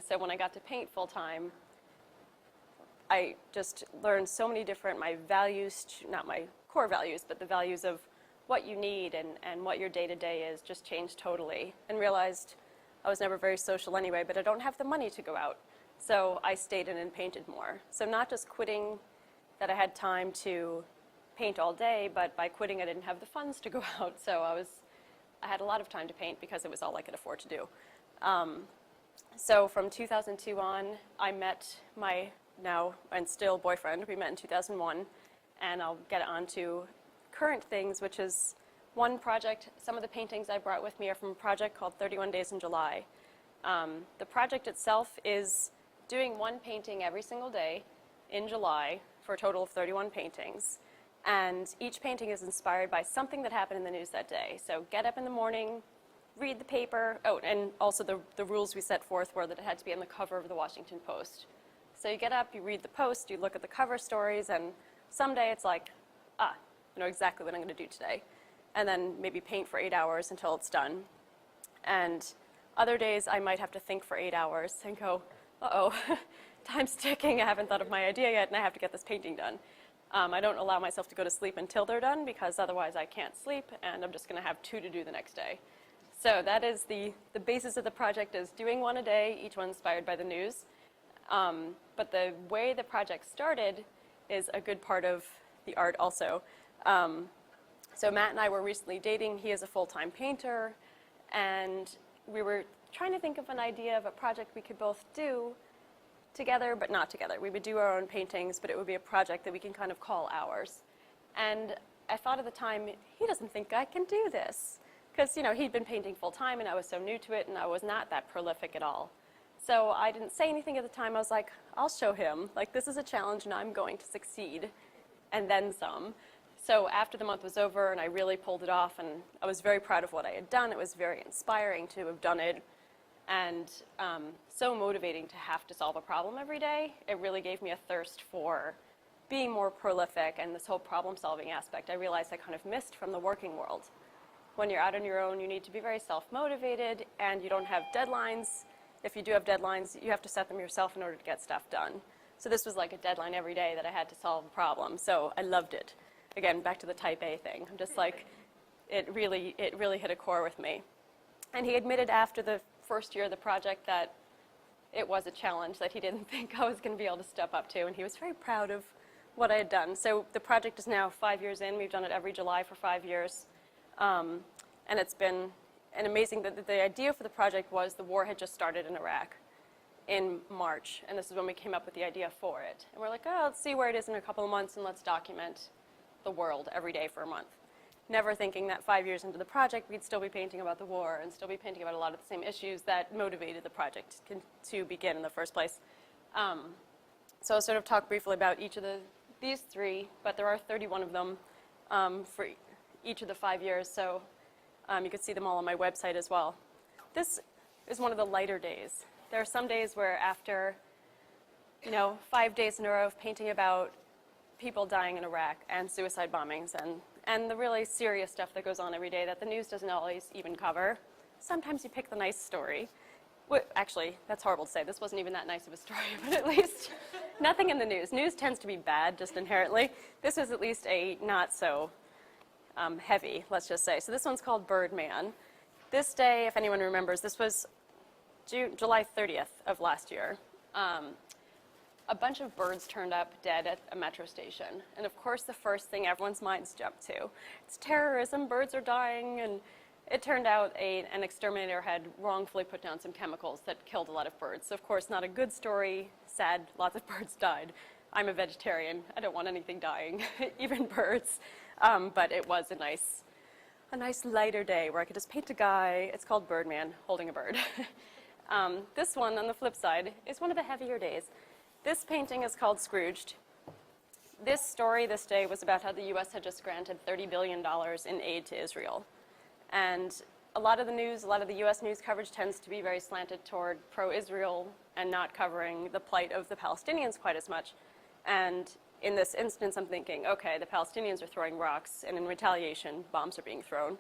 So when I got to paint full-time, I just learned so many different, my values, not my core values, but the values of what you need and what your day-to-day is just changed totally, and realized I was never very social anyway, but I don't have the money to go out. So I stayed in and painted more. So not just quitting that I had time to paint all day, but by quitting I didn't have the funds to go out. So I had a lot of time to paint because it was all I could afford to do. So from 2002 on, I met my now and still boyfriend. We met in 2001, and I'll get on to current things, which is one project. Some of the paintings I brought with me are from a project called 31 Days in July. The project itself is doing one painting every single day in July for a total of 31 paintings. And each painting is inspired by something that happened in the news that day. So get up in the morning, read the paper. Oh, and also the rules we set forth were that it had to be on the cover of the Washington Post. So you get up, you read the Post, you look at the cover stories, and someday it's like, I know exactly what I'm going to do today. And then maybe paint for 8 hours until it's done. And other days I might have to think for 8 hours and go, uh-oh, time's ticking, I haven't thought of my idea yet, and I have to get this painting done. I don't allow myself to go to sleep until they're done, because otherwise I can't sleep, and I'm just going to have 2 to do the next day. So that is the basis of the project, is doing one a day, each one inspired by the news. But the way the project started is a good part of the art also. So Matt and I were recently dating. He is a full-time painter, and we were trying to think of an idea of a project we could both do together, but not together. We would do our own paintings, but it would be a project that we can kind of call ours. And I thought at the time, he doesn't think I can do this. Because, you know, he'd been painting full-time, and I was so new to it, and I was not that prolific at all. So I didn't say anything at the time. I was like, I'll show him. Like, this is a challenge, and I'm going to succeed, and then some. So after the month was over, and I really pulled it off, and I was very proud of what I had done. It was very inspiring to have done it, and so motivating to have to solve a problem every day. It really gave me a thirst for being more prolific, and this whole problem-solving aspect I realized I kind of missed from the working world. When you're out on your own, you need to be very self-motivated, and you don't have deadlines. If you do have deadlines, you have to set them yourself in order to get stuff done. So this was like a deadline every day that I had to solve a problem. So I loved it. Again, back to the type A thing. I'm just like, it really hit a core with me. And he admitted after the first year of the project that it was a challenge that he didn't think I was going to be able to step up to, and he was very proud of what I had done. So the project is now 5 years in. We've done it every July for 5 years. And it's been an amazing, the idea for the project was the war had just started in Iraq in March, and this is when we came up with the idea for it. And we're like, oh, let's see where it is in a couple of months, and let's document the world every day for a month. Never thinking that 5 years into the project, we'd still be painting about the war and still be painting about a lot of the same issues that motivated the project to begin in the first place. So I'll sort of talk briefly about each of these 3, but there are 31 of them for each of the 5 years, so you can see them all on my website as well. This is one of the lighter days. There are some days where after, 5 days in a row of painting about people dying in Iraq and suicide bombings and the really serious stuff that goes on every day that the news doesn't always even cover, sometimes you pick the nice story. Actually, that's horrible to say. This wasn't even that nice of a story, but at least nothing in the news. News tends to be bad just inherently. This was at least a not so heavy, let's just say. So this one's called Birdman. This day, if anyone remembers, this was July 30th of last year. A bunch of birds turned up dead at a metro station. And of course, the first thing everyone's minds jump to, it's terrorism, birds are dying, and it turned out an exterminator had wrongfully put down some chemicals that killed a lot of birds. So of course, not a good story, sad, lots of birds died. I'm a vegetarian, I don't want anything dying, even birds. But it was a nice lighter day where I could just paint a guy, it's called Birdman, holding a bird. This one, on the flip side, is one of the heavier days. This painting is called Scrooged. This story this day was about how the US had just granted $30 billion in aid to Israel. And a lot of the news, a lot of the US news coverage tends to be very slanted toward pro-Israel and not covering the plight of the Palestinians quite as much. And in this instance, I'm thinking, okay, the Palestinians are throwing rocks, and in retaliation, bombs are being thrown.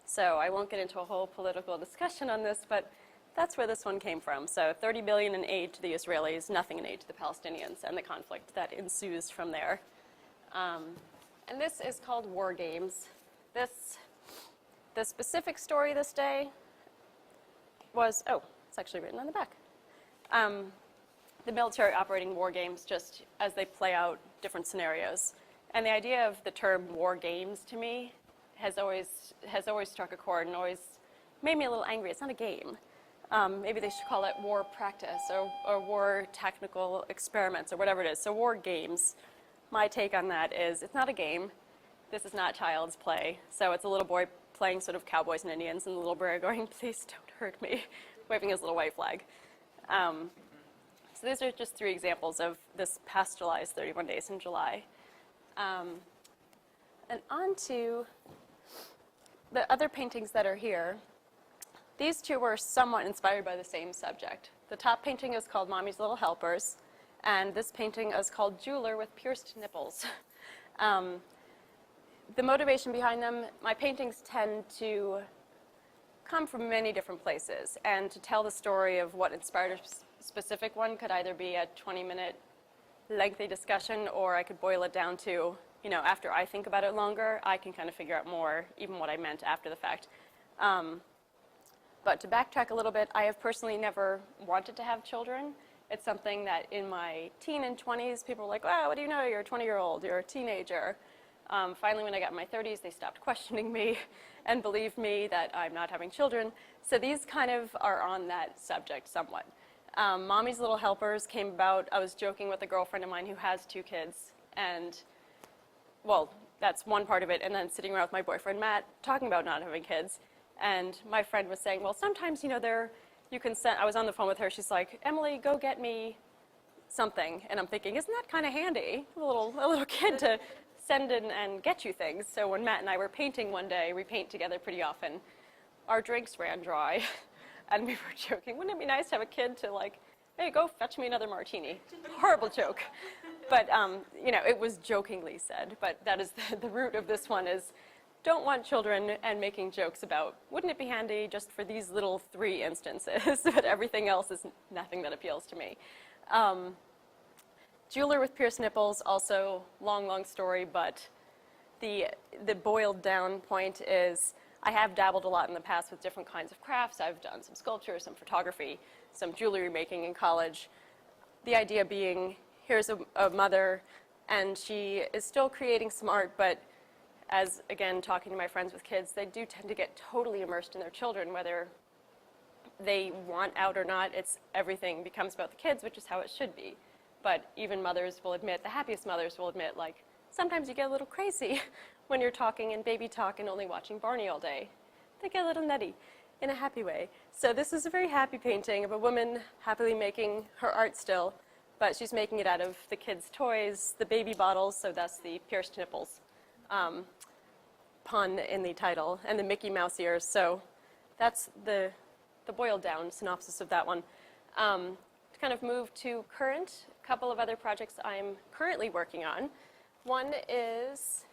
So I won't get into a whole political discussion on this, but That's where this one came from. So 30 billion in aid to the Israelis, nothing in aid to the Palestinians, and the conflict that ensues from there. And this is called War Games. The specific story this day was, oh, it's actually written on the back. The military operating war games just as they play out different scenarios. And the idea of the term war games to me has always struck a chord and always made me a little angry. It's not a game. Maybe they should call it war practice or war technical experiments or whatever it is. So war games, my take on that is it's not a game. This is not child's play. So it's a little boy playing sort of cowboys and Indians and the little boy going, please don't hurt me, waving his little white flag. So these are just 3 examples of this pastoralized 31 days in July. And on to the other paintings that are here. These 2 were somewhat inspired by the same subject. The top painting is called Mommy's Little Helpers, and this painting is called Jeweler with Pierced Nipples. The motivation behind them, my paintings tend to come from many different places, and to tell the story of what inspired a specific one could either be a 20-minute lengthy discussion, or I could boil it down to, you know, after I think about it longer, I can kind of figure out more, even what I meant after the fact. But to backtrack a little bit, I have personally never wanted to have children. It's something that in my teen and 20s, people were like, wow, what do you know? You're a 20-year-old, you're a teenager. Finally, when I got in my 30s, they stopped questioning me and believed me that I'm not having children. So these kind of are on that subject somewhat. Mommy's Little Helpers came about, I was joking with a girlfriend of mine who has 2 kids, and, well, that's one part of it, and then sitting around with my boyfriend, Matt, talking about not having kids, and my friend was saying, well, sometimes, you know, you can send, I was on the phone with her, she's like, Emily, go get me something, and I'm thinking, isn't that kind of handy, a little kid to send in and get you things. So when Matt and I were painting one day, we paint together pretty often, our drinks ran dry. And we were joking, wouldn't it be nice to have a kid to like, hey, go fetch me another martini? Horrible joke. But, you know, it was jokingly said. But that is the root of this one is, don't want children and making jokes about, wouldn't it be handy just for these little 3 instances? But everything else is nothing that appeals to me. Jeweler with Pierced Nipples, also long story, but the boiled down point is, I have dabbled a lot in the past with different kinds of crafts. I've done some sculpture, some photography, some jewelry making in college. The idea being, here's a mother, and she is still creating some art, but as, again, talking to my friends with kids, they do tend to get totally immersed in their children, whether they want out or not. Everything becomes about the kids, which is how it should be. But even mothers will admit, the happiest mothers will admit, like, sometimes you get a little crazy when you're talking in baby talk and only watching Barney all day. They get a little nutty in a happy way. So this is a very happy painting of a woman happily making her art still, but she's making it out of the kids' toys, the baby bottles, so that's the pierced nipples pun in the title, and the Mickey Mouse ears. So that's the boiled down synopsis of that one. To kind of move to current, a couple of other projects I'm currently working on. One is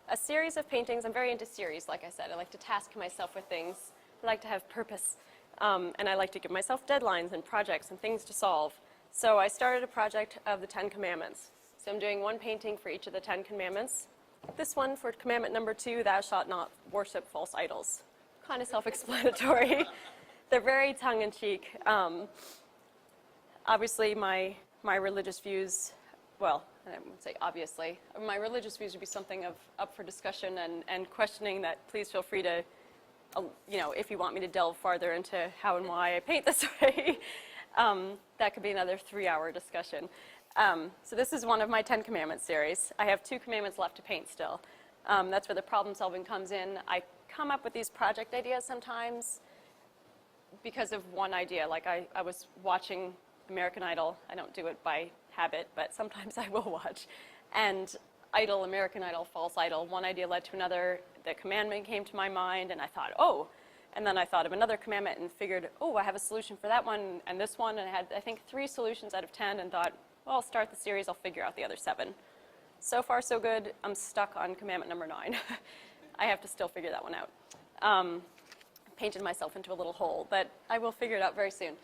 a series of paintings. I'm very into series, like I said. I like to task myself with things. I like to have purpose. And I like to give myself deadlines and projects and things to solve. So I started a project of the 10 Commandments. So I'm doing one painting for each of the 10 Commandments. This one for commandment number 2, thou shalt not worship false idols. Kind of self-explanatory. They're very tongue-in-cheek. Obviously, my religious views, well, I wouldn't say obviously, my religious views would be something up for discussion and questioning that. Please feel free to, you know, if you want me to delve farther into how and why I paint this way, that could be another 3-hour discussion. So this is one of my 10 Commandments series. I have 2 commandments left to paint still. That's where the problem solving comes in. I come up with these project ideas sometimes because of one idea. Like I was watching American Idol. I don't do it by habit, but sometimes I will watch. And Idol, American Idol, false idol, one idea led to another. The commandment came to my mind, and I thought, oh. And then I thought of another commandment and figured, oh, I have a solution for that one and this one. And I had, I think, 3 solutions out of 10 and thought, well, I'll start the series. I'll figure out the other 7. So far, so good. I'm stuck on commandment number 9. I have to still figure that one out. painted myself into a little hole, but I will figure it out very soon.